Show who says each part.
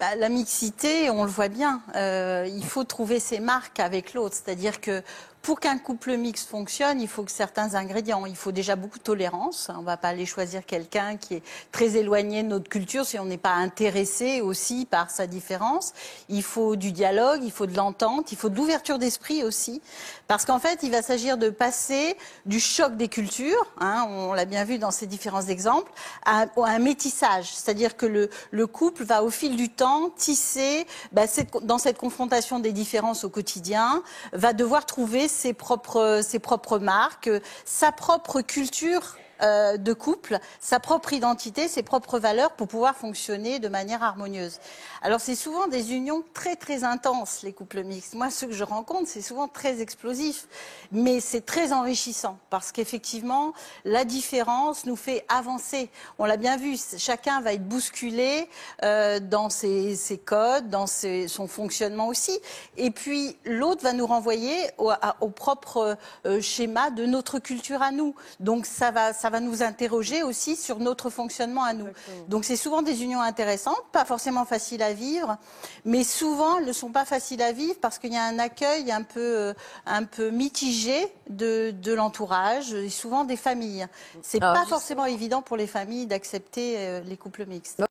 Speaker 1: La mixité, on le voit bien, il faut trouver ses marques avec l'autre. C'est-à-dire que pour qu'un couple mixte fonctionne, il faut que certains ingrédients. Il faut déjà beaucoup de tolérance. On ne va pas aller choisir quelqu'un qui est très éloigné de notre culture si on n'est pas intéressé aussi par sa différence. Il faut du dialogue, il faut de l'entente, il faut de l'ouverture d'esprit aussi. Parce qu'en fait, il va s'agir de passer du choc des cultures, hein, on l'a bien vu dans ces différents exemples, à un métissage. C'est-à-dire que le couple va au fil du temps tisser, dans cette confrontation des différences au quotidien, va devoir trouver ses propres marques, sa propre culture de couple, sa propre identité, ses propres valeurs pour pouvoir fonctionner de manière harmonieuse. Alors c'est souvent des unions très très intenses, les couples mixtes. Moi, ceux que je rencontre, c'est souvent très explosif, mais c'est très enrichissant parce qu'effectivement, la différence nous fait avancer. On l'a bien vu, chacun va être bousculé dans ses codes, dans son fonctionnement aussi. Et puis l'autre va nous renvoyer au propre schéma de notre culture à nous. Donc ça va nous interroger aussi sur notre fonctionnement à nous.
Speaker 2: Exactement.
Speaker 1: Donc c'est souvent des unions intéressantes, pas forcément faciles à vivre, mais souvent elles ne sont pas faciles à vivre parce qu'il y a un accueil un peu mitigé de l'entourage et souvent des familles. C'est pas forcément évident pour les familles d'accepter les couples mixtes.